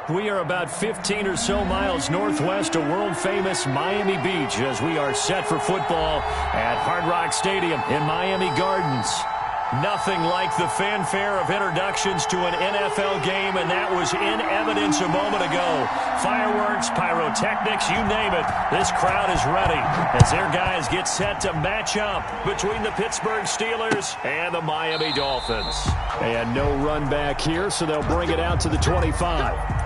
We are about 15 or so miles northwest of world-famous Miami Beach as we are set for football at Hard Rock Stadium in Miami Gardens. Nothing like the fanfare of introductions to an NFL game, and that was in evidence a moment ago. Fireworks, pyrotechnics, you name it. This crowd is ready as their guys get set to match up between the Pittsburgh Steelers and the Miami Dolphins. And no run back here, so they'll bring it out to the 25.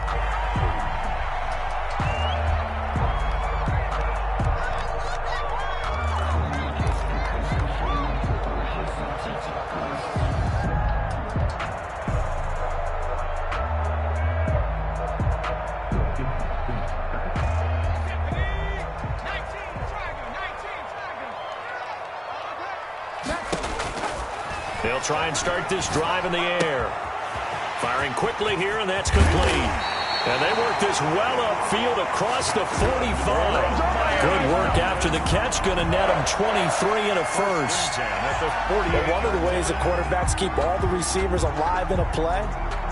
They'll try and start this drive in the air. Firing quickly here, and that's complete. And they work this well upfield across the 45. Good work after the catch. Going to net them 23 and a first. And one of the ways the quarterbacks keep all the receivers alive in a play,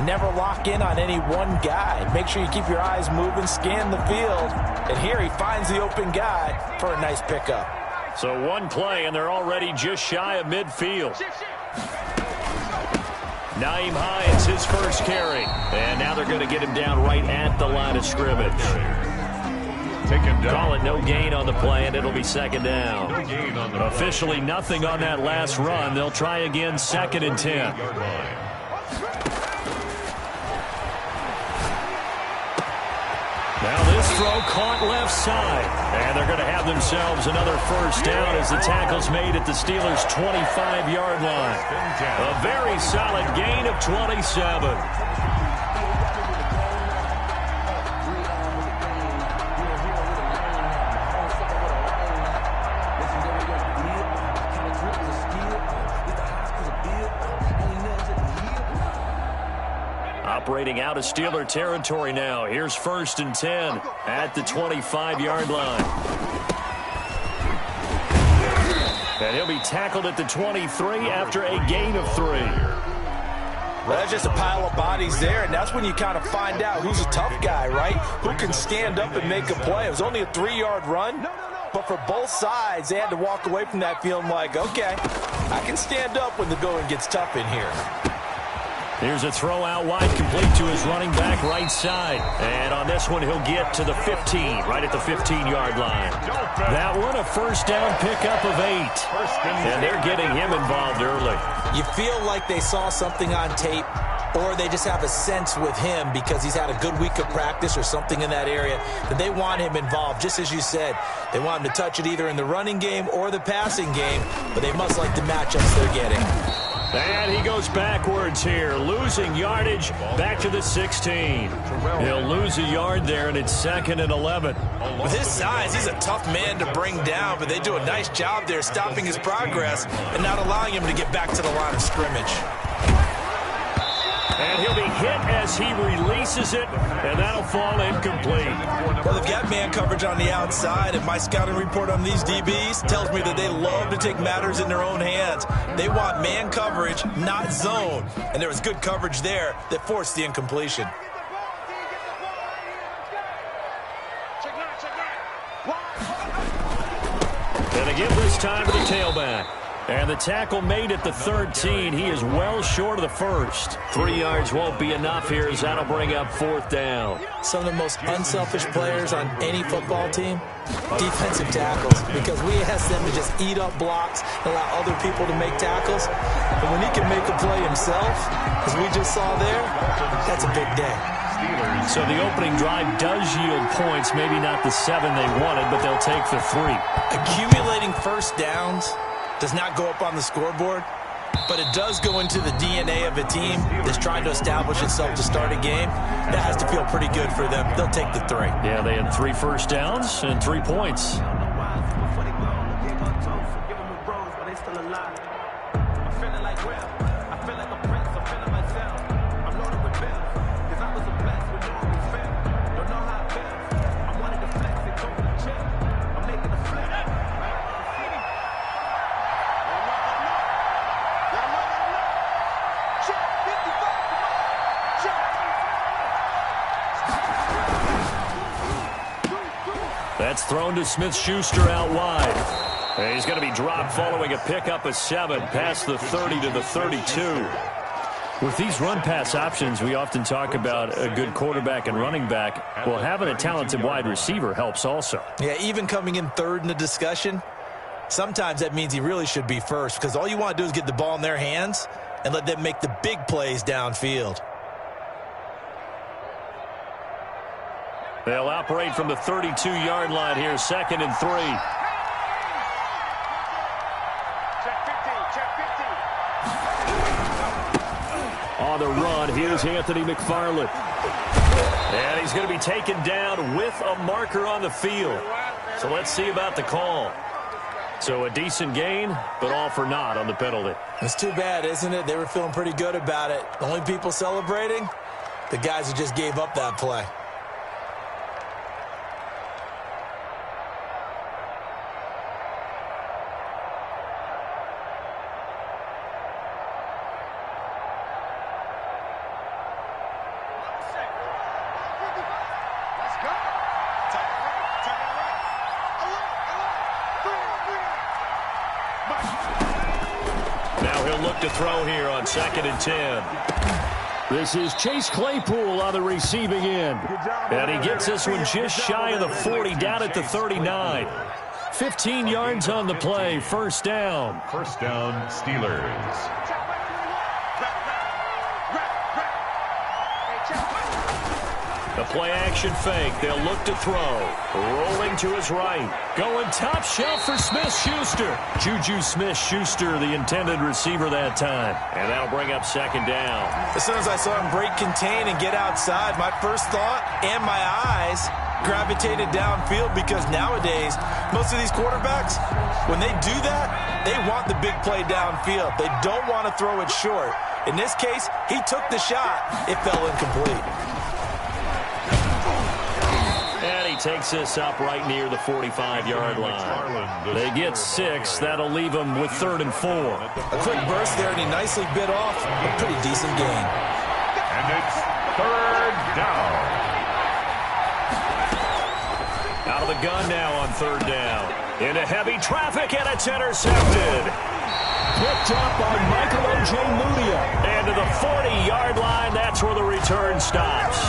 never lock in on any one guy. Make sure you keep your eyes moving, scan the field. And here he finds the open guy for a nice pickup. So one play, and they're already just shy of midfield. Naeem Hines, his first carry. And now they're going to get him down right at the line of scrimmage. Call it no gain on the play, and it'll be second down. Officially nothing on that last run. They'll try again, 2nd and 10. Now this throw caught left side. And they're going to have themselves another first down as the tackle's made at the Steelers' 25-yard line. A very solid gain of 27. Operating out of Steeler territory now. Here's 1st and 10 at the 25-yard line. And he'll be tackled at the 23 after a gain of 3. Well, that's just a pile of bodies there, and that's when you kind of find out who's a tough guy, right? Who can stand up and make a play. It was only a 3-yard run, but for both sides, they had to walk away from that feeling like, okay, I can stand up when the going gets tough in here. Here's a throw out wide, complete to his running back right side. And on this one, he'll get to the 15, right at the 15-yard line. That one, a first down pickup of 8. And they're getting him involved early. You feel like they saw something on tape, or they just have a sense with him because he's had a good week of practice or something in that area that they want him involved. Just as you said, they want him to touch it either in the running game or the passing game, but they must like the matchups they're getting. And he goes backwards here, losing yardage back to the 16. He'll lose a yard there, and it's 2nd and 11. With his size, he's a tough man to bring down, but they do a nice job there stopping his progress and not allowing him to get back to the line of scrimmage. And he'll be hit as he releases it, and that'll fall incomplete. Well, they've got man coverage on the outside, and my scouting report on these DBs tells me that they love to take matters in their own hands. They want man coverage, not zone. And there was good coverage there that forced the incompletion. And they give this time to the tailback. And the tackle made at the 13. He is well short of the first. 3 yards won't be enough here as that'll bring up 4th down. Some of the most unselfish players on any football team, defensive tackles, because we ask them to just eat up blocks and allow other people to make tackles. But when he can make a play himself, as we just saw there, that's a big day. So the opening drive does yield points, maybe not the 7 they wanted, but they'll take the 3. Accumulating first downs does not go up on the scoreboard, but it does go into the DNA of a team that's trying to establish itself to start a game. That has to feel pretty good for them. They'll take the 3. Yeah, they had 3 first downs and 3 points. That's thrown to Smith-Schuster out wide. And he's going to be dropped following a pickup of 7 past the 30 to the 32. With these run-pass options, we often talk about a good quarterback and running back. Well, having a talented wide receiver helps also. Yeah, even coming in third in the discussion, sometimes that means he really should be first, because all you want to do is get the ball in their hands and let them make the big plays downfield. They'll operate from the 32-yard line here, 2nd and 3. On the run, here's Anthony McFarland. And he's going to be taken down with a marker on the field. So let's see about the call. So a decent gain, but all for naught on the penalty. It's too bad, isn't it? They were feeling pretty good about it. The only people celebrating, the guys who just gave up that play. To throw here on 2nd and 10. This is Chase Claypool on the receiving end. And he gets this one just shy of the 40, down at the 39. 15 yards on the play, first down. First down, Steelers. The play-action fake. They'll look to throw. Rolling to his right. Going top shelf for Smith-Schuster. Juju Smith-Schuster, the intended receiver that time. And that'll bring up 2nd down. As soon as I saw him break contain and get outside, my first thought and my eyes gravitated downfield, because nowadays, most of these quarterbacks, when they do that, they want the big play downfield. They don't want to throw it short. In this case, he took the shot. It fell incomplete. Takes this up right near the 45-yard line. They get 6. That'll leave them with 3rd and 4. A quick burst there, and he nicely bit off a pretty decent gain. And it's 3rd down. Out of the gun now on 3rd down. Into heavy traffic, and it's intercepted. Picked up by Michael Ojemudia. And to the 40-yard line, that's where the return stops.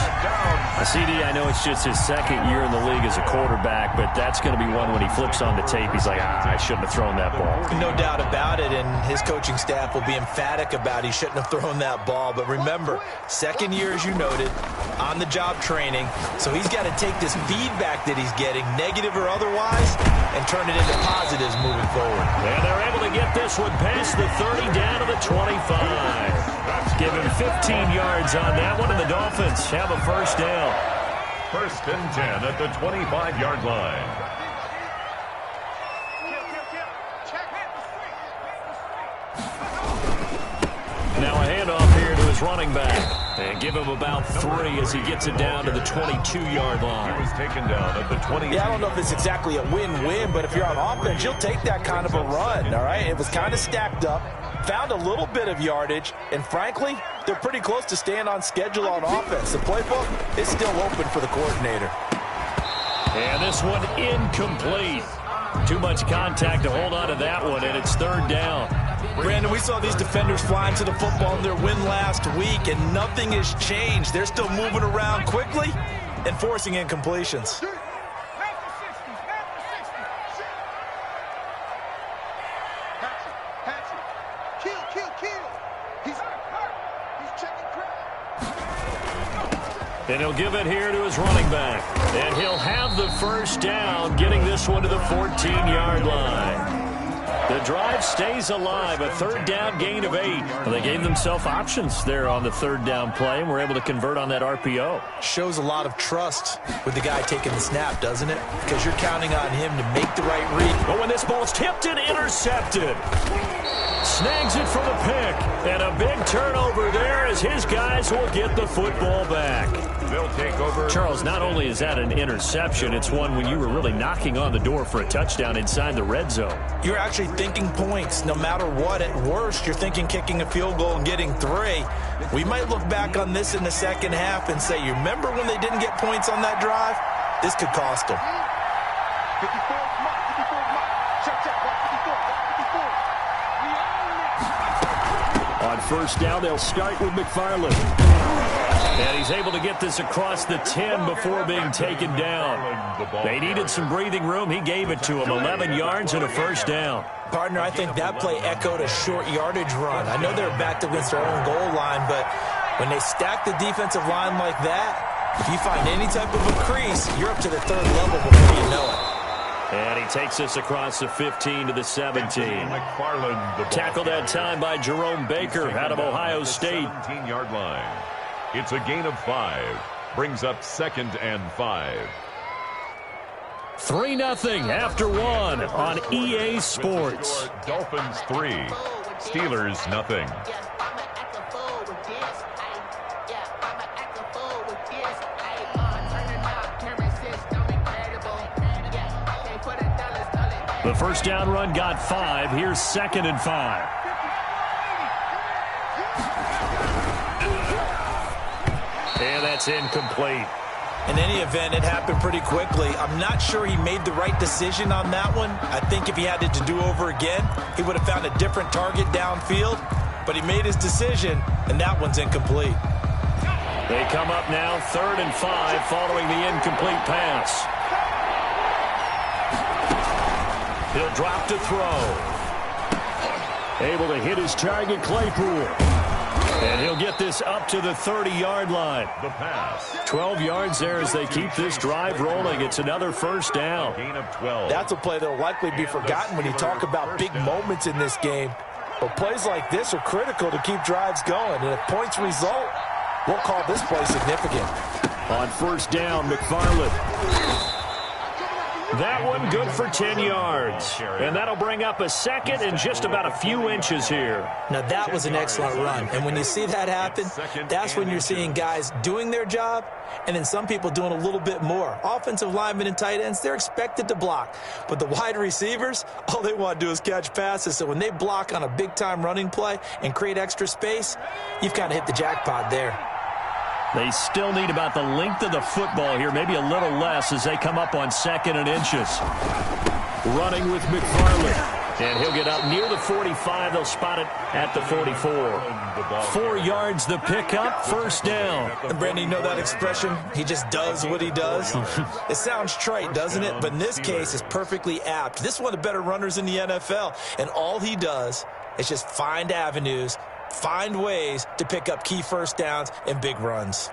CD, I know it's just his 2nd year in the league as a quarterback, but that's going to be one when he flips on the tape. He's like, I shouldn't have thrown that ball. No doubt about it, and his coaching staff will be emphatic about he shouldn't have thrown that ball. But remember, 2nd year, as you noted, on-the-job training, so he's got to take this feedback that he's getting, negative or otherwise, and turn it into positives moving forward. And they're able to get this one past the 30 down to the 25. Give him 15 yards on that one, and the Dolphins have a first down. 1st and 10 at the 25-yard line. Now a handoff here to his running back. And give him about 3 as he gets it down to the 22-yard line. He was taken down at the 20. Yeah, I don't know if it's exactly a win-win, but if you're on offense, you'll take that kind of a run, all right? It was kind of stacked up, found a little bit of yardage, and frankly, they're pretty close to staying on schedule on offense. The playbook is still open for the coordinator. And this one incomplete. Too much contact to hold on to that one, and it's 3rd down. Brandon, we saw these defenders flying to the football in their win last week, and nothing has changed. They're still moving around quickly and forcing incompletions. And he'll give it here to his running back. And he'll have the first down, getting this one to the 14-yard line. The drive stays alive, a 3rd down gain of 8. Well, they gave themselves options there on the 3rd down play, and were able to convert on that RPO. Shows a lot of trust with the guy taking the snap, doesn't it? Because you're counting on him to make the right read. But when this ball's tipped and intercepted, snags it for the pick, and a big turnover there as his guys will get the football back. They'll take over. Charles, not only is that an interception, it's one when you were really knocking on the door for a touchdown inside the red zone. You're actually thinking points. No matter what, at worst, you're thinking kicking a field goal and getting 3. We might look back on this in the second half and say, you remember when they didn't get points on that drive? This could cost them. On first down, they'll start with McFarland. And he's able to get this across the 10 before being taken down. They needed some breathing room. He gave it to him. 11 yards and a first down. Partner, I think that play echoed a short yardage run. I know they're backed against their own goal line, but when they stack the defensive line like that, if you find any type of a crease, you're up to the third level before you know it. And he takes this across the 15 to the 17. Tackled that time by Jerome Baker out of Ohio State. 17-yard line. It's a gain of 5. Brings up 2nd and 5. 3-0 after 1 on EA Sports. Dolphins 3. Steelers 0. The first down run got 5. Here's 2nd and 5. And that's incomplete. In any event, it happened pretty quickly. I'm not sure he made the right decision on that one. I think if he had it to do over again, he would have found a different target downfield. But he made his decision, and that one's incomplete. They come up now 3rd and 5 following the incomplete pass. He'll drop to throw. Able to hit his target, Claypool. And he'll get this up to the 30-yard line. The pass. 12 yards there as they keep this drive rolling. It's another first down. Gain of 12. That's a play that will likely be forgotten when you talk about big moments in this game. But plays like this are critical to keep drives going. And if points result, we'll call this play significant. On first down, McFarland. That one good for 10 yards. And that'll bring up a 2nd and just about a few inches here. Now, that was an excellent run. And when you see that happen, that's when you're seeing guys doing their job and then some people doing a little bit more. Offensive linemen and tight ends, they're expected to block. But the wide receivers, all they want to do is catch passes. So when they block on a big-time running play and create extra space, you've kind of hit the jackpot there. They still need about the length of the football here, maybe a little less as they come up on 2nd and inches. Running with McFarland. And he'll get up near the 45. They'll spot it at the 44. 4 yards the pickup, first down. And Brandon, you know that expression? He just does what he does. It sounds trite, doesn't it? But in this case, it's perfectly apt. This is one of the better runners in the NFL. And all he does is just find avenues, find ways to pick up key first downs and big runs.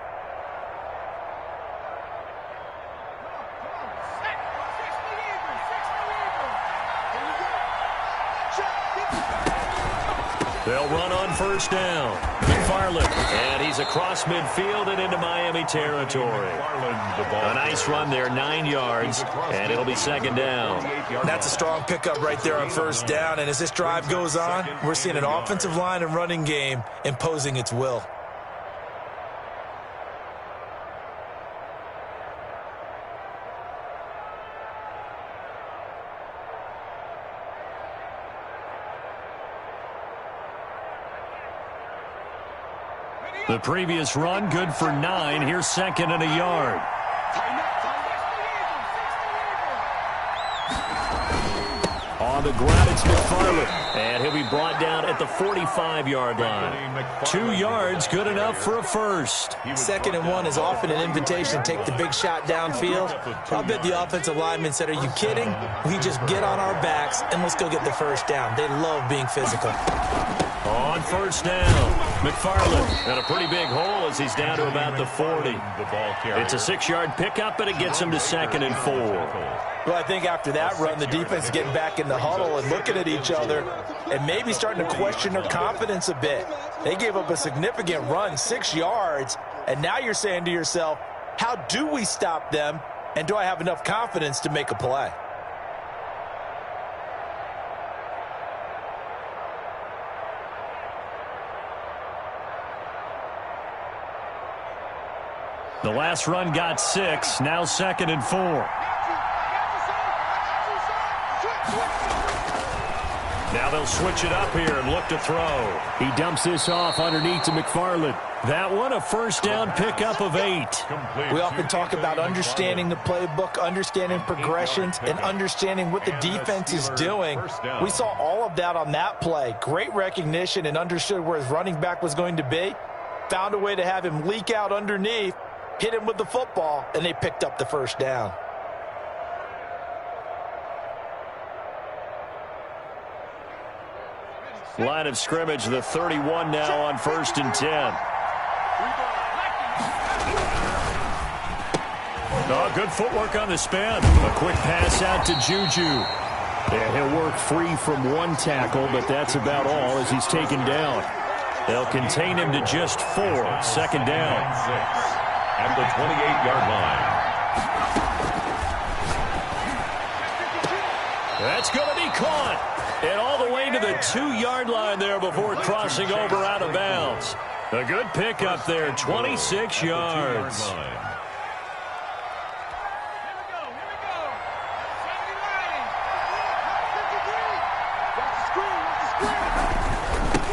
They'll run on first down. McFarland, and he's across midfield and into Miami territory. A nice run there, 9 yards, and it'll be 2nd down. That's a strong pickup right there on first down, and as this drive goes on, we're seeing an offensive line and running game imposing its will. The previous run, good for 9. Here's 2nd and a yard. On the ground, it's McFarland. And he'll be brought down at the 45-yard line. 2 yards, good enough for a first. 2nd and 1 is often an invitation to take the big shot downfield. I bet the offensive lineman said, are you kidding? We just get on our backs and let's go get the first down. They love being physical. On first down, McFarland got a pretty big hole as he's down to about the 40. It's a 6-yard pickup, and it gets him to 2nd and 4. Well, I think after that run, the defense is getting back in the huddle and looking at each other and maybe starting to question their confidence a bit. They gave up a significant run, 6 yards, and now you're saying to yourself, how do we stop them, and do I have enough confidence to make a play? The last run got 6, now 2nd and 4. Now they'll switch it up here and look to throw. He dumps this off underneath to McFarland. That one a first down pickup of 8. We often talk about understanding the playbook, understanding progressions, and understanding what the defense is doing. We saw all of that on that play. Great recognition and understood where his running back was going to be. Found a way to have him leak out underneath, hit him with the football, and they picked up the first down. Line of scrimmage, the 31 now on 1st and 10. Oh, good footwork on the spin. A quick pass out to Juju. And he'll work free from one tackle, but that's about all as he's taken down. They'll contain him to just 4. 2nd down. At the 28-yard line. That's going to be caught. And all the way to the 2-yard line there before crossing over out of bounds. A good pickup there, 26 yards.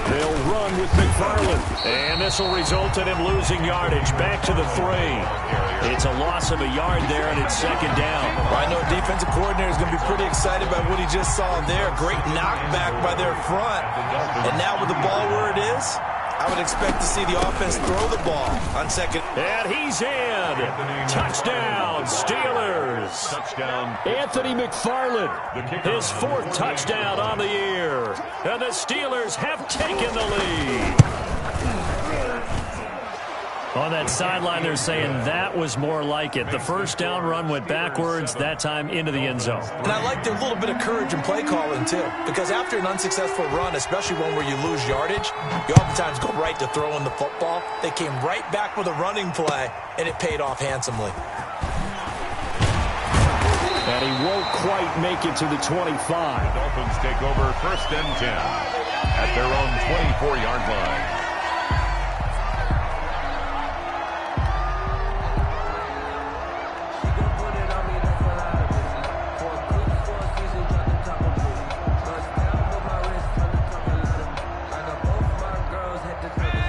They'll run with McFarland. And this will result in him losing yardage. Back to the 3. It's a loss of a yard there, and it's 2nd down. Well, I know a defensive coordinator is going to be pretty excited by what he just saw there. Great knockback by their front. And now with the ball where it is, I would expect to see the offense throw the ball on 2nd. And he's in. Touchdown, Steelers. Touchdown. Anthony McFarland, his 4th touchdown on the year. And the Steelers have taken the lead. On that sideline, they're saying that was more like it. The first down run went backwards, that time into the end zone. And I like their little bit of courage in play calling, too. Because after an unsuccessful run, especially one where you lose yardage, you oftentimes go right to throwing the football. They came right back with a running play, and it paid off handsomely. And he won't quite make it to the 25. The Dolphins take over 1st and 10 at their own 24-yard line.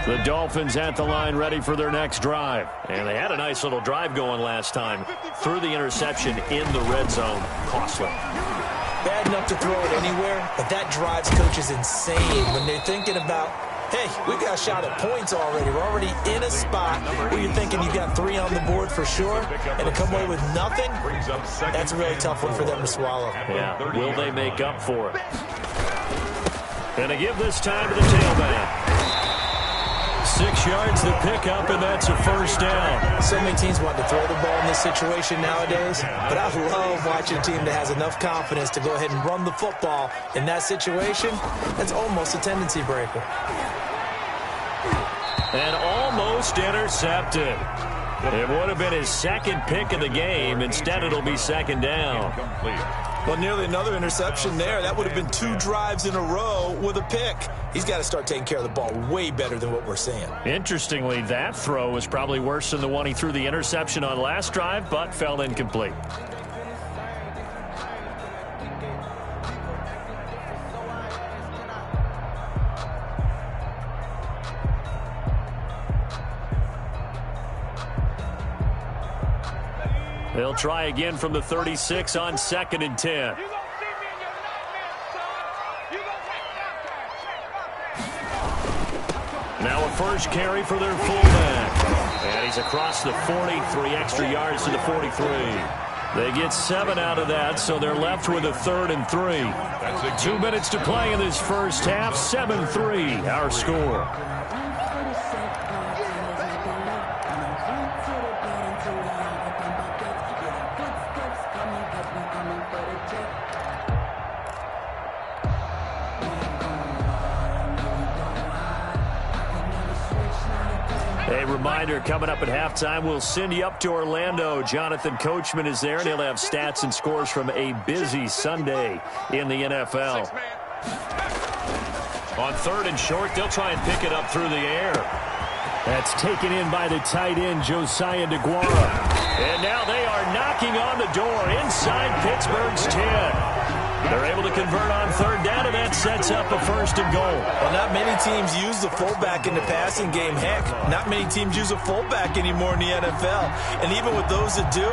The Dolphins at the line ready for their next drive. And they had a nice little drive going last time. Threw the interception in the red zone. Costly. Bad enough to throw it anywhere, but that drives coaches insane when they're thinking about, hey, we got a shot at points already. We're already in a spot where you're thinking you got 3 on the board for sure, and to come away with nothing, that's a really tough one for them to swallow. Yeah, will they make up for it? And to give this time to the tailback. 6 yards the pickup, and that's a first down. So many teams want to throw the ball in this situation nowadays, but I love watching a team that has enough confidence to go ahead and run the football in that situation. That's almost a tendency breaker. And almost intercepted. It would have been his 2nd pick of the game. Instead, it'll be 2nd down. Well, nearly another interception there. That would have been 2 drives in a row with a pick. He's got to start taking care of the ball way better than what we're seeing. Interestingly, that throw was probably worse than the one he threw the interception on last drive, but fell incomplete. They'll try again from the 36 on 2nd and 10. Now a first carry for their fullback. And he's across the 40, 3 extra yards to the 43. They get 7 out of that, so they're left with a 3rd and 3. 2 minutes to play in this first half. 7-3, our score. A reminder, coming up at halftime, we'll send you up to Orlando. Jonathan Coachman is there, and he'll have stats and scores from a busy Sunday in the NFL. On 3rd and short, they'll try and pick it up through the air. That's taken in by the tight end, Josiah DeGuara. And now they are knocking on the door inside Pittsburgh's 10. They're able to convert on third down, and that sets up a 1st and goal. Well, not many teams use the fullback in the passing game. Heck, not many teams use a fullback anymore in the NFL. And even with those that do,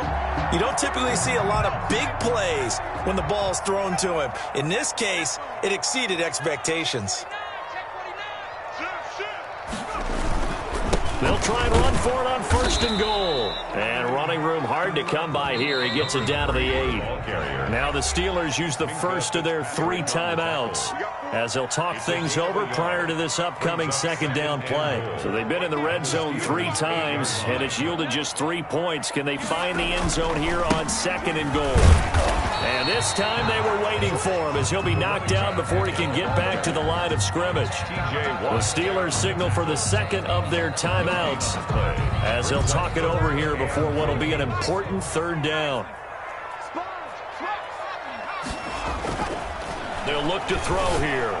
you don't typically see a lot of big plays when the ball's thrown to him. In this case, it exceeded expectations. They'll try and run for it on 1st and goal. And running room hard to come by here. He gets it down to the 8. Now the Steelers use the first of their 3 timeouts as they'll talk things over prior to this upcoming 2nd down play. So they've been in the red zone 3 times, and it's yielded just 3 points. Can they find the end zone here on 2nd and goal? And this time they were waiting for him as he'll be knocked down before he can get back to the line of scrimmage. The Steelers signal for the 2nd of their timeouts as they'll talk it over here before what will be an important 3rd down. They'll look to throw here.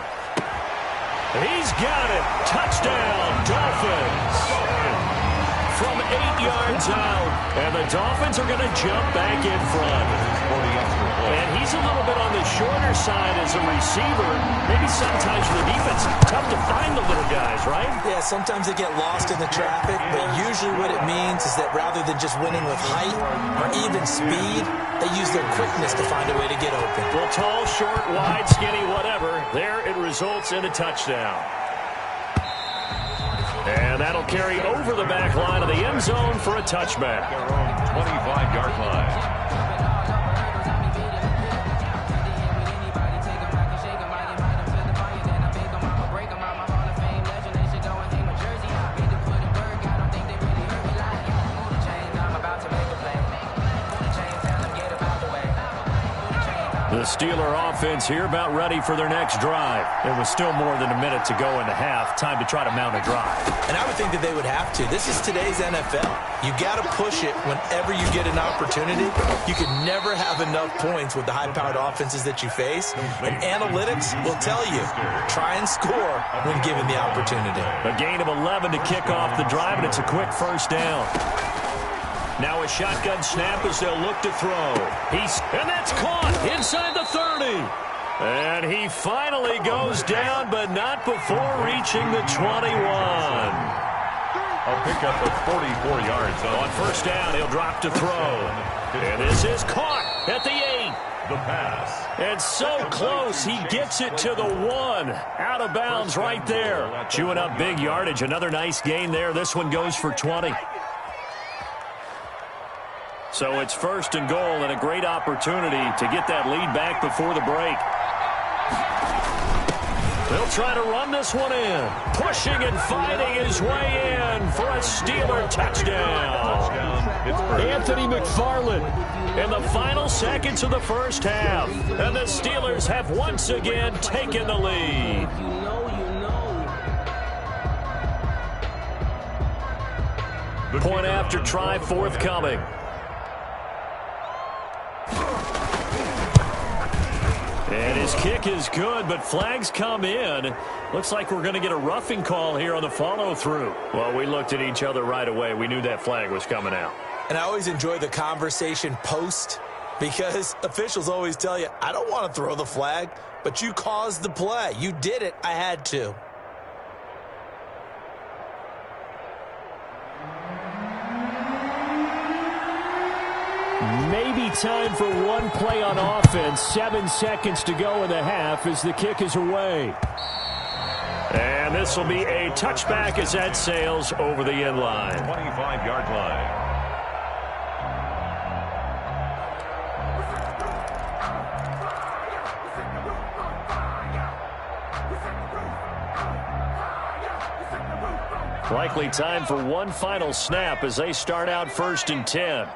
He's got it. Touchdown, Dolphins. From 8 yards out, and the Dolphins are going to jump back in front. And he's a little bit on the shorter side as a receiver. Maybe sometimes for the defense, tough to find the little guys, right? Yeah, sometimes they get lost in the traffic, but usually what it means is that rather than just winning with height or even speed, they use their quickness to find a way to get open. Well, tall, short, wide, skinny, whatever. There it results in a touchdown. And that'll carry over the back line of the end zone for a touchback. 25-yard line. The Steeler offense here about ready for their next drive. There was still more than a minute to go in the half. Time to try to mount a drive. And I would think that they would have to. This is today's NFL. You got to push it whenever you get an opportunity. You can never have enough points with the high-powered offenses that you face. And analytics will tell you, try and score when given the opportunity. A gain of 11 to kick off the drive, and it's a quick 1st down. Now a shotgun snap as they'll look to throw. And that's caught inside the 30. And he finally goes down, but not before reaching the 21. A pickup of 44 yards. On 1st down, he'll drop to throw. And this is caught at the 8. The pass. And so close, he gets it to the 1. Out of bounds right there. Chewing up big yardage. Another nice gain there. This one goes for 20. So it's 1st and goal and a great opportunity to get that lead back before the break. They'll try to run this one in. Pushing and fighting his way in for a Steeler touchdown. Anthony McFarland in the final seconds of the 1st half. And the Steelers have once again taken the lead. Point after try forthcoming. And his kick is good, but flags come in. Looks like we're going to get a roughing call here on the follow-through. Well, we looked at each other right away. We knew that flag was coming out. And I always enjoy the conversation post because officials always tell you, I don't want to throw the flag, but you caused the play. You did it. I had to. Maybe time for one play on offense. 7 seconds to go in the half as the kick is away. And this will be a touchback as that sails over the end line. 25-yard line. Likely time for one final snap as they start out 1st and 10.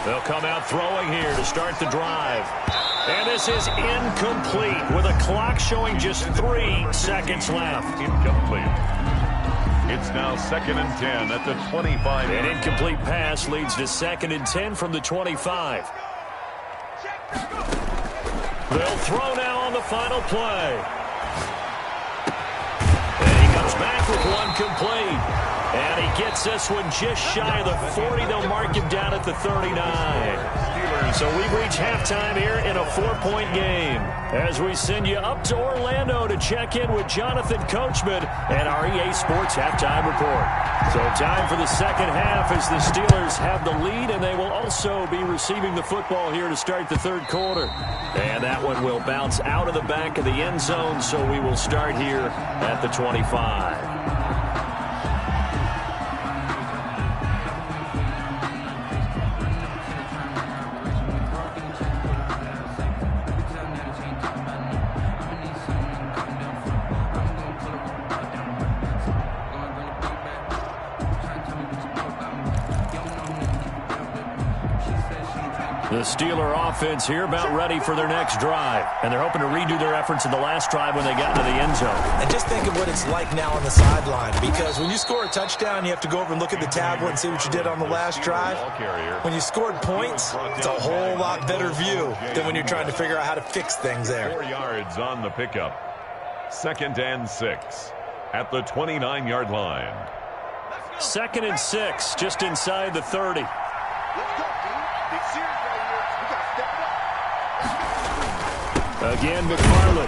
They'll come out throwing here to start the drive. And this is incomplete with a clock showing just 3 seconds left. Incomplete. It's now 2nd and 10 at the 25. An incomplete pass leads to 2nd and 10 from the 25. They'll throw now on the final play. And he comes back with one complete. And he gets this one just shy of the 40. They'll mark him down at the 39. So we've reached halftime here in a 4-point game as we send you up to Orlando to check in with Jonathan Coachman and our EA Sports Halftime Report. So time for the second half as the Steelers have the lead, and they will also be receiving the football here to start the third quarter. And that one will bounce out of the back of the end zone, so we will start here at the 25. The Steeler offense here about ready for their next drive. And they're hoping to redo their efforts in the last drive when they got into the end zone. And just think of what it's like now on the sideline, because when you score a touchdown, you have to go over and look at the tablet and see what you did on the last drive. When you scored points, it's a whole lot better view than when you're trying to figure out how to fix things there. 4 yards on the pickup. 2nd and 6 at the 29-yard line. 2nd and 6, just inside the 30. Again, McFarland.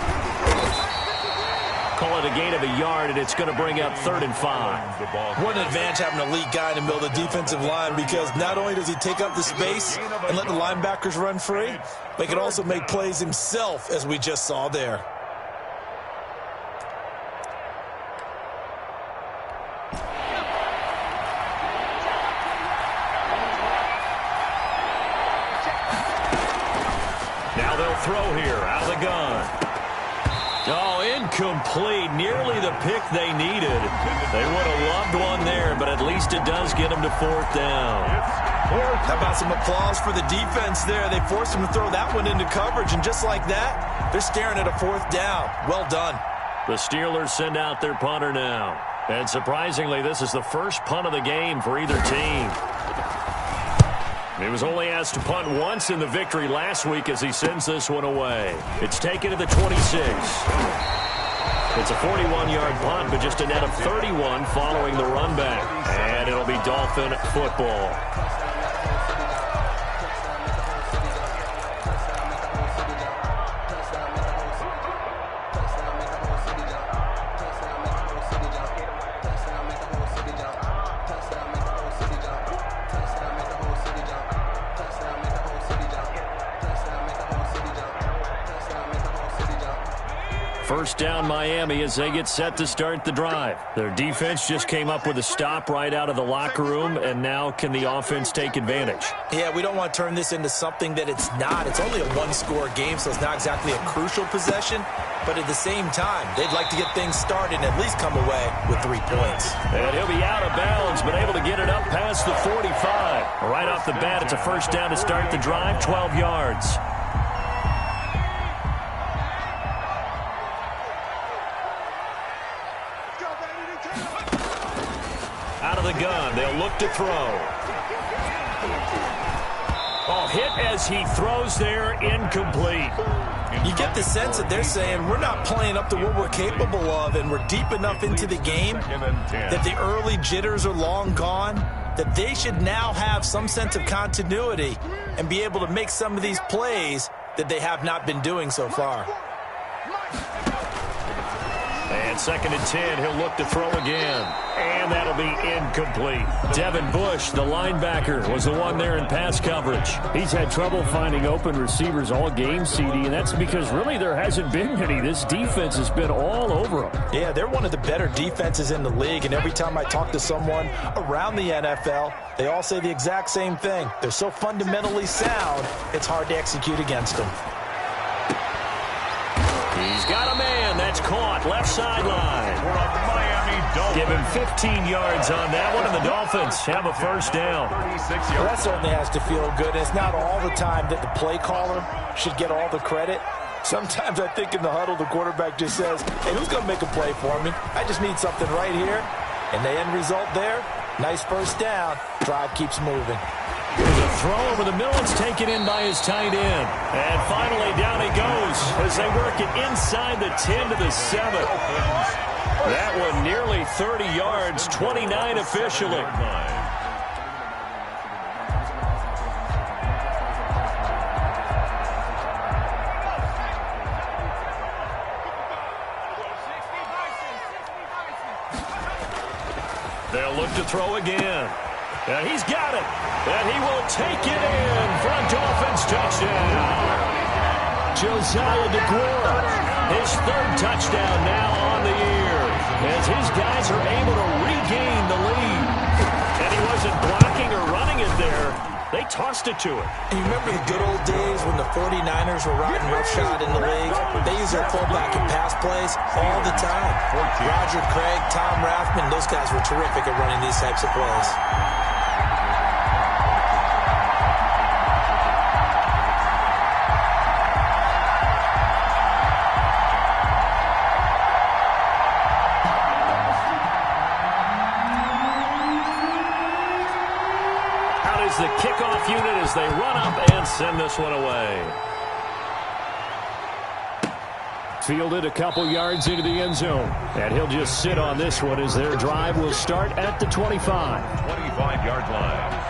Call it a gain of a yard, and it's going to bring up 3rd and 5. What an advantage having a lead guy in the middle of the defensive line, because not only does he take up the space and let the linebackers run free, but he can also make plays himself, as we just saw there. Now they'll throw here out of the gun. Oh, incomplete. Nearly the pick they needed. They would have loved one there, but at least it does get them to 4th down. How about some applause for the defense there? They forced him to throw that one into coverage, and just like that, they're staring at a 4th down. Well done. The Steelers send out their punter now. And surprisingly, this is the first punt of the game for either team. He was only asked to punt once in the victory last week as he sends this one away. It's taken to the 26. It's a 41-yard punt, but just a net of 31 following the run back. And it'll be Dolphin football. First down Miami as they get set to start the drive. Their defense just came up with a stop right out of the locker room, and now can the offense take advantage? Yeah, we don't want to turn this into something that it's not. It's only a one-score game, so it's not exactly a crucial possession. But at the same time, they'd like to get things started and at least come away with 3 points. And he'll be out of bounds, but able to get it up past the 45. Right off the bat, it's a first down to start the drive, 12 yards. Out of the gun, they'll look to throw. Oh, hit as he throws there, incomplete. You get the sense that they're saying we're not playing up to what we're capable of, and we're deep enough into the game that the early jitters are long gone, that they should now have some sense of continuity and be able to make some of these plays that they have not been doing so far. And 2nd and 10, he'll look to throw again. And that'll be incomplete. Devin Bush, the linebacker, was the one there in pass coverage. He's had trouble finding open receivers all game, CD, and that's because really there hasn't been any. This defense has been all over them. Yeah, they're one of the better defenses in the league, and every time I talk to someone around the NFL, they all say the exact same thing. They're so fundamentally sound, it's hard to execute against them. He's got a man. That's caught. Left sideline. Give him 15 yards on that one, and the Dolphins have a first down. Well, that certainly has to feel good. And it's not all the time that the play caller should get all the credit. Sometimes I think in the huddle, the quarterback just says, hey, who's going to make a play for me? I just need something right here. And the end result there, nice first down. Drive keeps moving. There's a throw over the middle. It's taken in by his tight end. And finally, down he goes as they work it inside the 10 to the 7. That one nearly 30 yards, 29 officially. They'll look to throw again. And he's got it. And he will take it in for a Dolphins touchdown. Josiah DeGuara, his third touchdown now on the year, as his guys are able to regain the lead. And he wasn't blocking or running it there. They tossed it to him. And you remember the good old days when the 49ers were riding roughshod in the league? They used their fullback and pass plays all the time. Roger Craig, Tom Rathman, those guys were terrific at running these types of plays. The kickoff unit as they run up and send this one away. Fielded a couple yards into the end zone. And he'll just sit on this one as their drive will start at the 25. 25-yard line.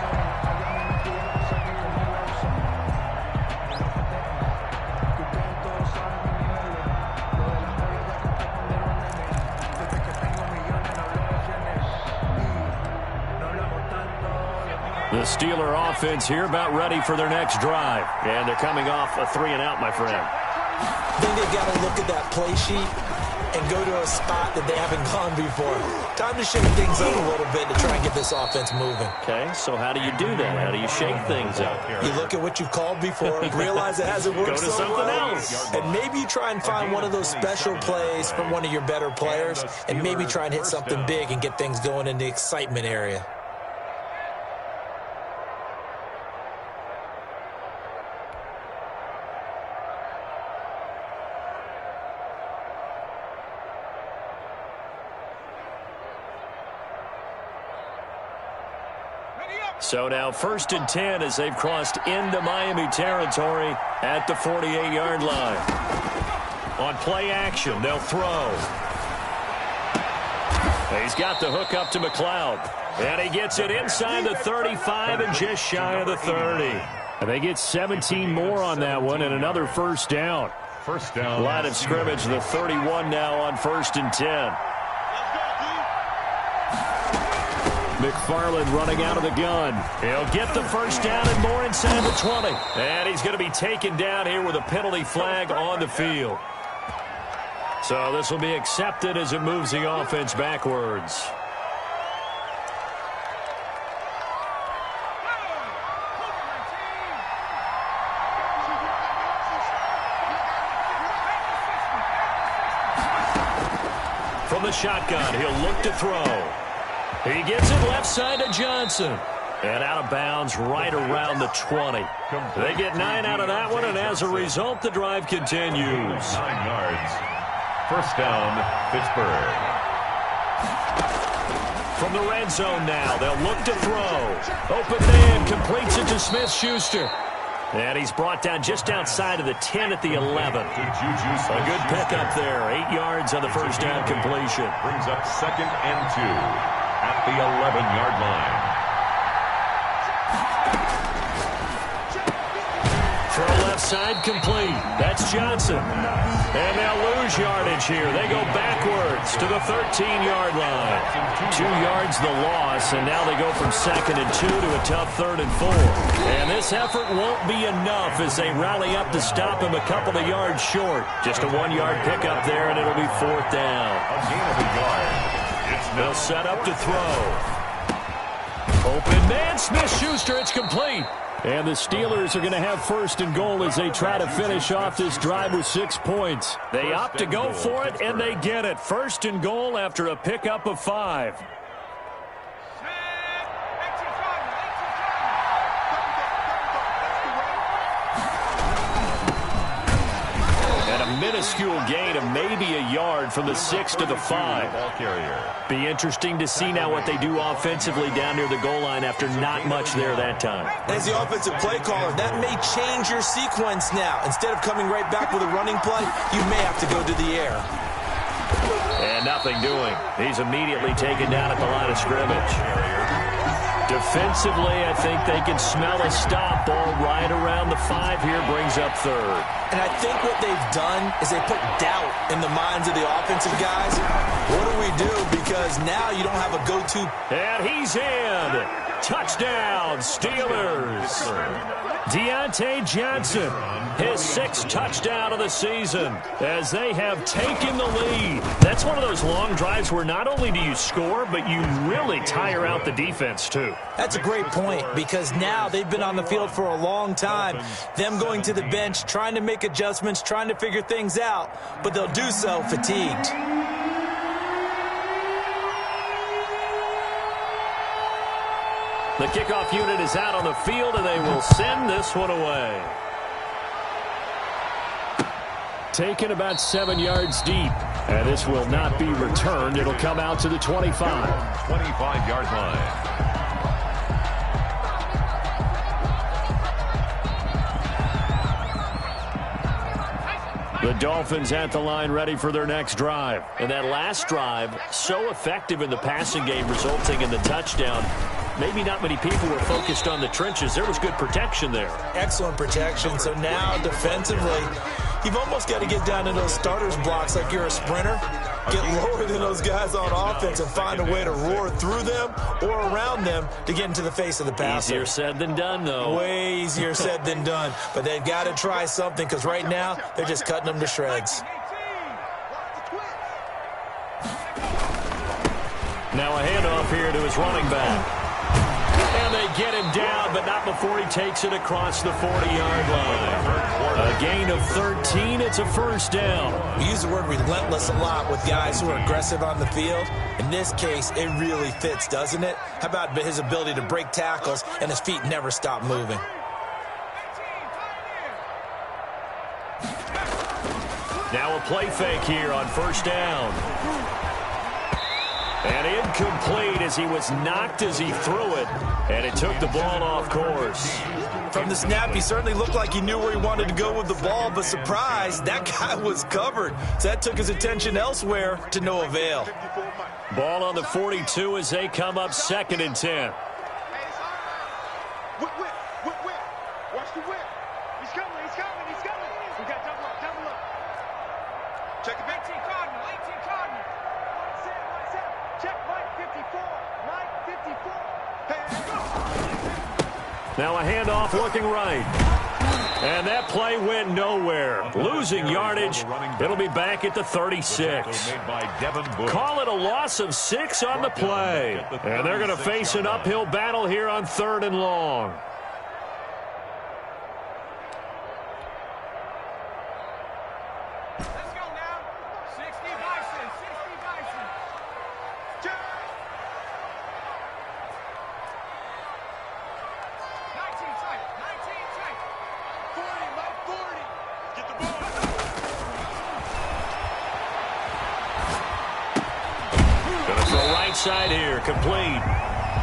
The Steeler offense here about ready for their next drive. And they're coming off a 3-and-out, my friend. I think they've got to look at that play sheet and go to a spot that they haven't gone before. Time to shake things up a little bit to try and get this offense moving. Okay, so how do you do that? How do you shake things up? You look at what you've called before, realize it hasn't worked Go to something else. And maybe you try and find one of those special plays from one of your better players, and maybe try and hit something big and get things going in the excitement area. So now 1st and 10 as they've crossed into Miami territory at the 48-yard line. On play action, they'll throw. He's got the hook up to McLeod. And he gets it inside the 35 and just shy of the 30. And they get 17 more on that one and another first down. First down. Line of scrimmage, the 31 now on 1st and 10. McFarland running out of the gun. He'll get the first down and more inside the 20. And he's going to be taken down here with a penalty flag on the field. So this will be accepted as it moves the offense backwards. From the shotgun, he'll look to throw. He gets it left side to Johnson. And out of bounds right around the 20. They get 9 out of that one, and as a result, the drive continues. 9 yards. First down, Pittsburgh. From the red zone now, they'll look to throw. Open man, completes it to Smith-Schuster. And he's brought down just outside of the 10 at the 11. A good pickup there. 8 yards on the first down completion. Brings up 2nd and 2. At the 11-yard line. Throw left side complete. That's Johnson. And they'll lose yardage here. They go backwards to the 13-yard line. 2 yards the loss, and now they go from 2nd and 2 to a tough 3rd and 4. And this effort won't be enough as they rally up to stop him a couple of yards short. Just a 1-yard pickup there, and it'll be 4th down. A gain of a yard. They'll set up to throw. Open man, Smith-Schuster, it's complete. And the Steelers are going to have 1st and goal as they try to finish off this drive with 6 points. They opt to go for it, and they get it. 1st and goal after a pickup of 5. minuscule gain of maybe a yard from the 6 to the 5. Ball carrier. Be interesting to see now what they do offensively down near the goal line after not much there that time. As the offensive play caller, that may change your sequence now. Instead of coming right back with a running play, you may have to go to the air. And nothing doing. He's immediately taken down at the line of scrimmage. Defensively, I think they can smell a stop. Ball right around the 5 here, brings up third. And I think what they've done is they put doubt in the minds of the offensive guys. What do we do? Because now you don't have a go-to. And he's in. Touchdown, Steelers. Deontay Johnson, his 6th touchdown of the season as they have taken the lead. That's one of those long drives where not only do you score, but you really tire out the defense too. That's a great point because now they've been on the field for a long time. Them going to the bench, trying to make adjustments, trying to figure things out, but they'll do so fatigued. The kickoff unit is out on the field, and they will send this one away. Taken about 7 yards deep, and this will not be returned. It'll come out to the 25. 25-yard line. The Dolphins at the line ready for their next drive. And that last drive, so effective in the passing game, resulting in the touchdown. Maybe not many people were focused on the trenches. There was good protection there. Excellent protection. So now defensively, you've almost got to get down to those starters blocks like you're a sprinter. Get lower than those guys on offense and find a way to roar through them or around them to get into the face of the passer. Easier said than done, though. Way easier said than done. But they've got to try something because right now they're just cutting them to shreds. Now a handoff here to his running back. And they get him down, but not before he takes it across the 40-yard line. A gain of 13. It's a first down. We use the word relentless a lot with guys who are aggressive on the field. In this case, it really fits, doesn't it? How about his ability to break tackles and his feet never stop moving? Now a play fake here on first down. And incomplete as he was knocked as he threw it. And it took the ball off course. From the snap, he certainly looked like he knew where he wanted to go with the ball, but surprise, that guy was covered. So that took his attention elsewhere to no avail. Ball on the 42 as they come up 2nd and 10. Watch the whip. He's coming. We got double up. Check it. 18 Cardinal. Check Mike 54. Now a handoff looking right. And that play went nowhere. Losing yardage. It'll be back at the 36. Call it a loss of 6 on the play. And they're going to face an uphill battle here on 3rd and long. Let's go now. 60 Bison. 60 Bison. Check. 19 tight. 40, Mike, 40. Get the ball. Going to throw right side here, complete.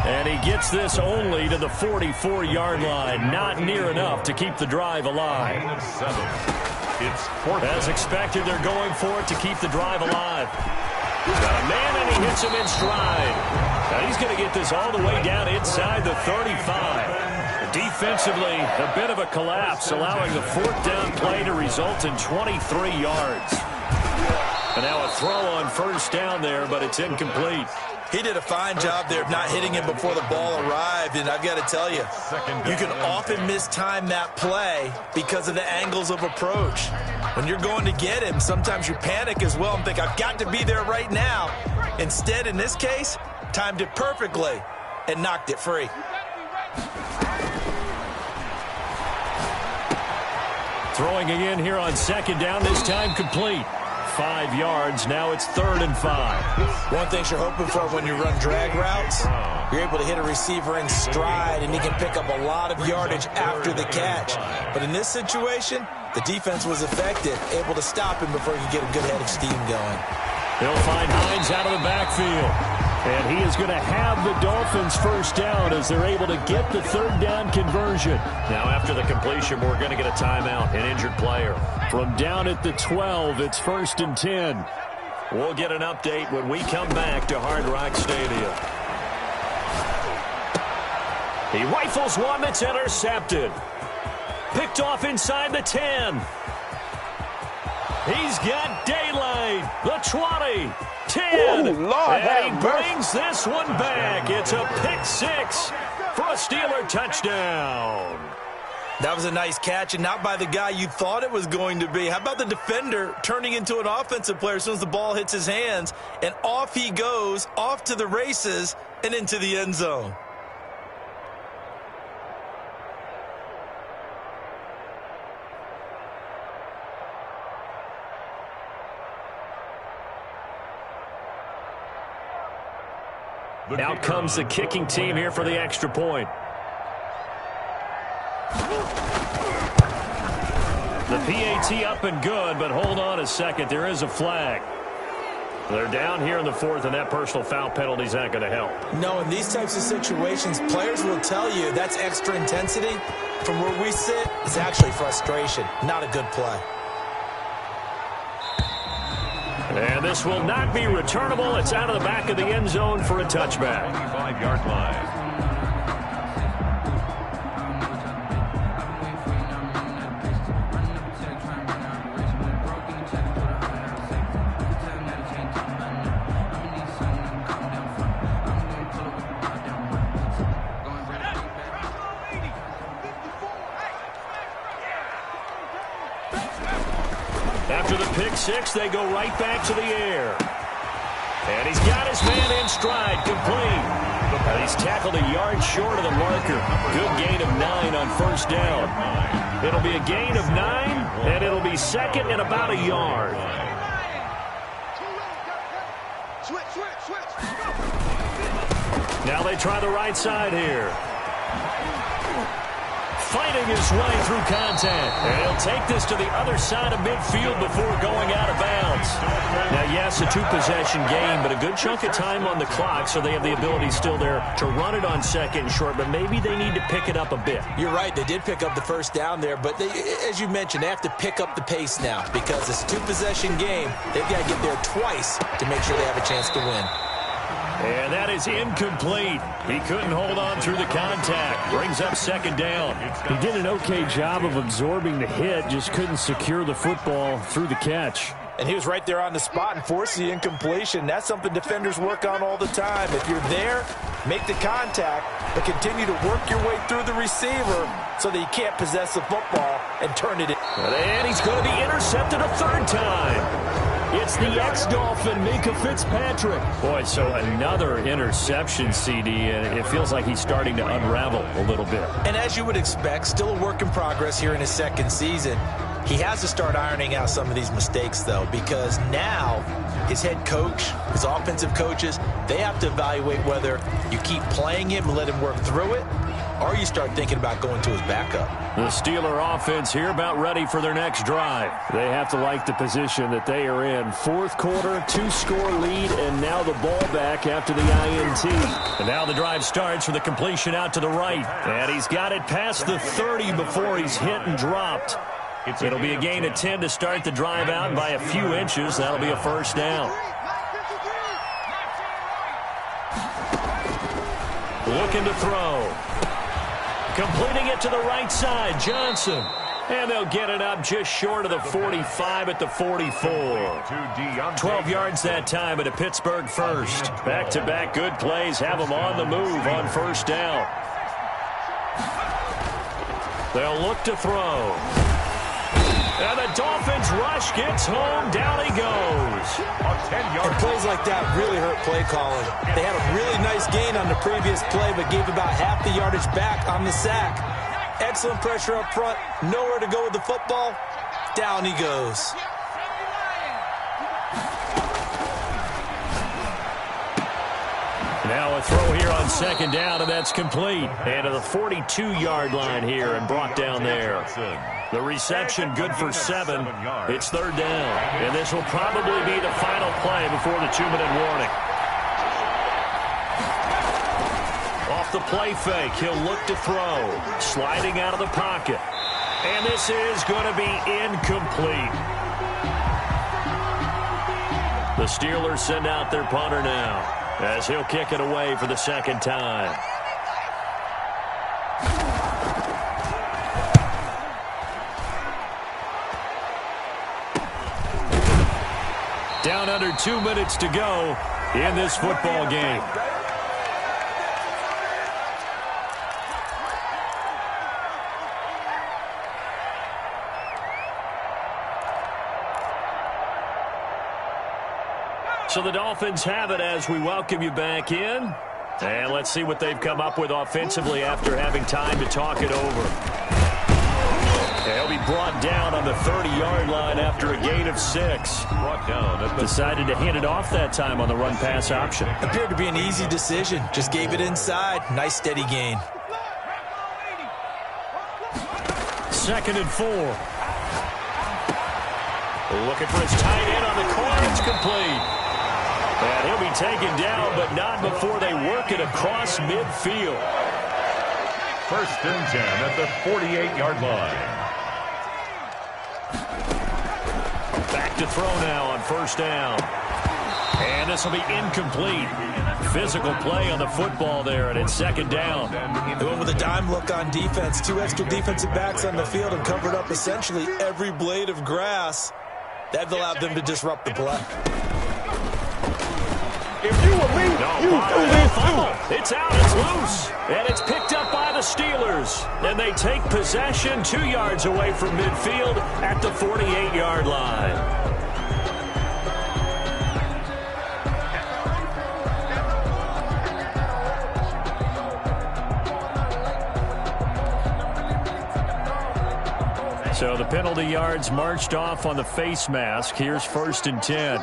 And he gets this only to the 44-yard line. Not near enough to keep the drive alive. It's 4th. As expected, they're going for it to keep the drive alive. He's got a man, and he hits him in stride. Now he's going to get this all the way down inside the 35. Defensively, a bit of a collapse, allowing the 4th down play to result in 23 yards. And now a throw on first down there, but it's incomplete. He did a fine job there of not hitting him before the ball arrived, and I've got to tell you, you can often mistime that play because of the angles of approach. When you're going to get him, sometimes you panic as well and think, I've got to be there right now. Instead, in this case, timed it perfectly and knocked it free. Throwing again here on 2nd down, this time complete. 5 yards. Now it's 3rd and 5. One thing you're hoping for when you run drag routes, you're able to hit a receiver in stride, and he can pick up a lot of yardage after the catch. But in this situation, the defense was effective, able to stop him before he could get a good head of steam going. They'll find Hines out of the backfield. And he is going to have the Dolphins first down as they're able to get the 3rd down conversion. Now after the completion, we're going to get a timeout, an injured player. From down at the 12, it's 1st and 10. We'll get an update when we come back to Hard Rock Stadium. He rifles one that's intercepted. Picked off inside the 10. He's got daylight. The 20. 10. Ooh, Lord, and he brings this one back. It's a pick 6 for a Steeler touchdown. That was a nice catch, and not by the guy you thought it was going to be. How about the defender turning into an offensive player as soon as the ball hits his hands, and off he goes, off to the races, and into the end zone. Out comes the kicking team here for the extra point. The PAT up and good, but hold on a second. There is a flag. They're down here in the 4th, and that personal foul penalty is not going to help. No, in these types of situations, players will tell you that's extra intensity. From where we sit, it's actually frustration, not a good play. And this will not be returnable. It's out of the back of the end zone for a touchback. 25-yard line. After the pick 6, they go right back to the air. And he's got his man in stride, complete. And he's tackled a yard short of the marker. Good gain of 9 on 1st down. It'll be a gain of 9, and it'll be 2nd and about a yard. Now they try the right side here. Fighting his way through contact. And he'll take this to the other side of midfield before going out of bounds. Now, yes, a 2-possession game, but a good chunk of time on the clock, so they have the ability still there to run it on 2nd and short, but maybe they need to pick it up a bit. You're right. They did pick up the 1st down there, but they, as you mentioned, they have to pick up the pace now because it's a 2-possession game. They've got to get there twice to make sure they have a chance to win. And that is incomplete. He couldn't hold on through the contact. Brings up 2nd down. He did an okay job of absorbing the hit, just couldn't secure the football through the catch. And he was right there on the spot and forced the incompletion. That's something defenders work on all the time. If you're there, make the contact, but continue to work your way through the receiver so that you can't possess the football and turn it in. And he's going to be intercepted a 3rd time. It's the ex-Dolphin, Minkah Fitzpatrick. Boy, so another interception, CD, and it feels like he's starting to unravel a little bit. And as you would expect, still a work in progress here in his 2nd season. He has to start ironing out some of these mistakes, though, because now his head coach, his offensive coaches, they have to evaluate whether you keep playing him and let him work through it, or you start thinking about going to his backup. The Steeler offense here about ready for their next drive. They have to like the position that they are in. 4th quarter, 2-score lead, and now the ball back after the INT. And now the drive starts with a completion out to the right. And he's got it past the 30 before he's hit and dropped. It'll be a gain of 10 to start the drive out by a few inches. That'll be a 1st down. Looking to throw. Completing it to the right side, Johnson. And they'll get it up just short of the 45 at the 44. 12 yards that time at a Pittsburgh first. Back-to-back good plays have them on the move on 1st down. They'll look to throw. And the Dolphins rush gets home. Down he goes. And plays like that really hurt play calling. They had a really nice gain on the previous play, but gave about half the yardage back on the sack. Excellent pressure up front. Nowhere to go with the football. Down he goes. Now a throw here on second down, and that's complete. And to the 42-yard line here and brought down there. The reception good for 7. It's third down. And this will probably be the final play before the 2-minute warning. Off the play fake, he'll look to throw. Sliding out of the pocket. And this is going to be incomplete. The Steelers send out their punter now, as he'll kick it away for the second time. Down under 2 minutes to go in this football game. So the Dolphins have it as we welcome you back in. And let's see what they've come up with offensively after having time to talk it over. He'll be brought down on the 30-yard line after a gain of 6. Brought down. Decided to hand it off that time on the run-pass option. Appeared to be an easy decision. Just gave it inside. Nice steady gain. 2nd and 4. Looking for his tight end on the corner. It's complete. And he'll be taken down, but not before they work it across midfield. 1st and 10 at the 48-yard line. Back to throw now on 1st down. And this will be incomplete. Physical play on the football there, and it's 2nd down. They went with a dime look on defense. 2 extra defensive backs on the field and covered up essentially every blade of grass. That allowed them to disrupt the play. If you were me, you do this too. It's out, it's loose, and it's picked up by the Steelers. And they take possession 2 yards away from midfield at the 48-yard line. So the penalty yards marched off on the face mask. Here's 1st and 10.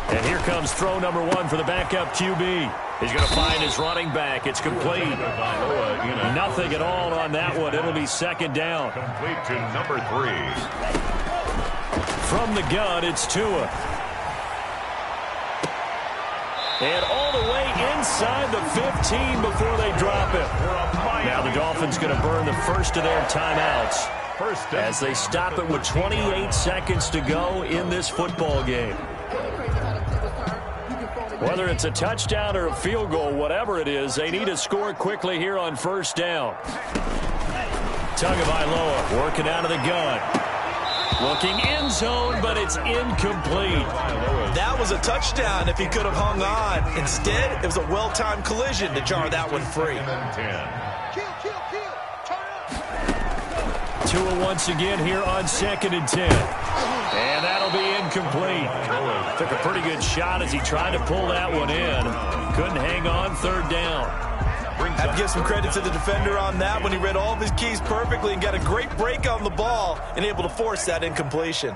And here comes throw number 1 for the backup QB. He's going to find his running back. It's complete. Nothing at all on that one. It'll be 2nd down. Complete to number 3. From the gun, it's Tua. And all the way inside the 15 before they drop it. Now the Dolphins going to burn the first of their timeouts as they stop it with 28 seconds to go in this football game. Whether it's a touchdown or a field goal, whatever it is, they need to score quickly here on 1st down. Tagovailoa working out of the gun. Looking end zone, but it's incomplete. That was a touchdown if he could have hung on. Instead, it was a well-timed collision to jar that one free. Tua once again here on 2nd and 10. And that'll be incomplete. Took a pretty good shot as he tried to pull that one in. Couldn't hang on 3rd down. Have to give some credit to the defender on that when he read all of his keys perfectly and got a great break on the ball and able to force that incompletion.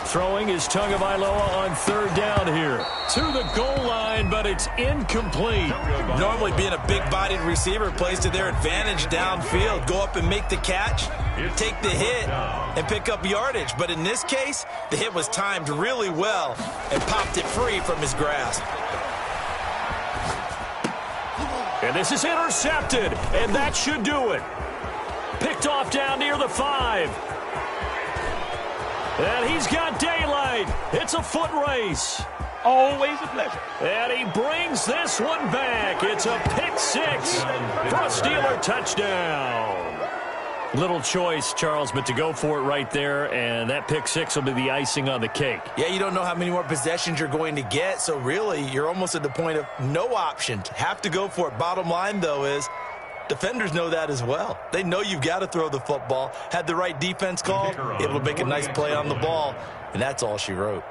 Throwing is Tagovailoa on 3rd down here. To the goal line, but it's incomplete. Normally being a big-bodied receiver plays to their advantage downfield. Go up and make the catch, take the hit, and pick up yardage. But in this case, the hit was timed really well and popped it free from his grasp. And this is intercepted, and that should do it. Picked off down near the 5. And he's got daylight. It's a foot race. Always a pleasure. And he brings this one back. It's a pick 6 for a Steeler touchdown. Little choice, Charles, but to go for it right there, and that pick 6 will be the icing on the cake. Yeah, you don't know how many more possessions you're going to get, so really you're almost at the point of no option. Have to go for it. Bottom line, though, is defenders know that as well. They know you've got to throw the football. Had the right defense called, able to make a nice play on the ball, and that's all she wrote.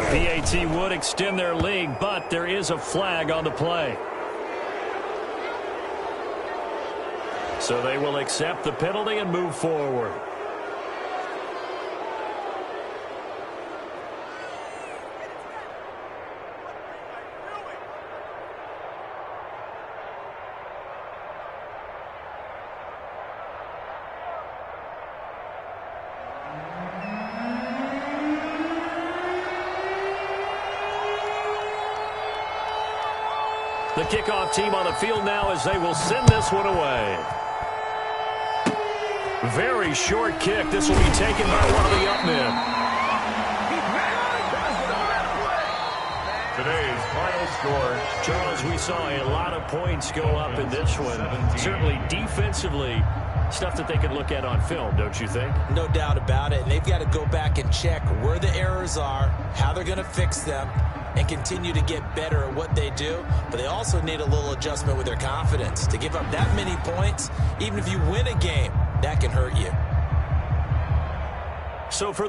PAT would extend their lead, but there is a flag on the play. So they will accept the penalty and move forward. The kickoff team on the field now as they will send this one away. Very short kick. This will be taken by one of the up men. Today's final score. Charles, we saw a lot of points go up in this one. 17. Certainly defensively, stuff that they could look at on film, don't you think? No doubt about it. And they've got to go back and check where the errors are, how they're going to fix them, and continue to get better at what they do. But they also need a little adjustment with their confidence. To give up that many points, even if you win a game, that can hurt you. So for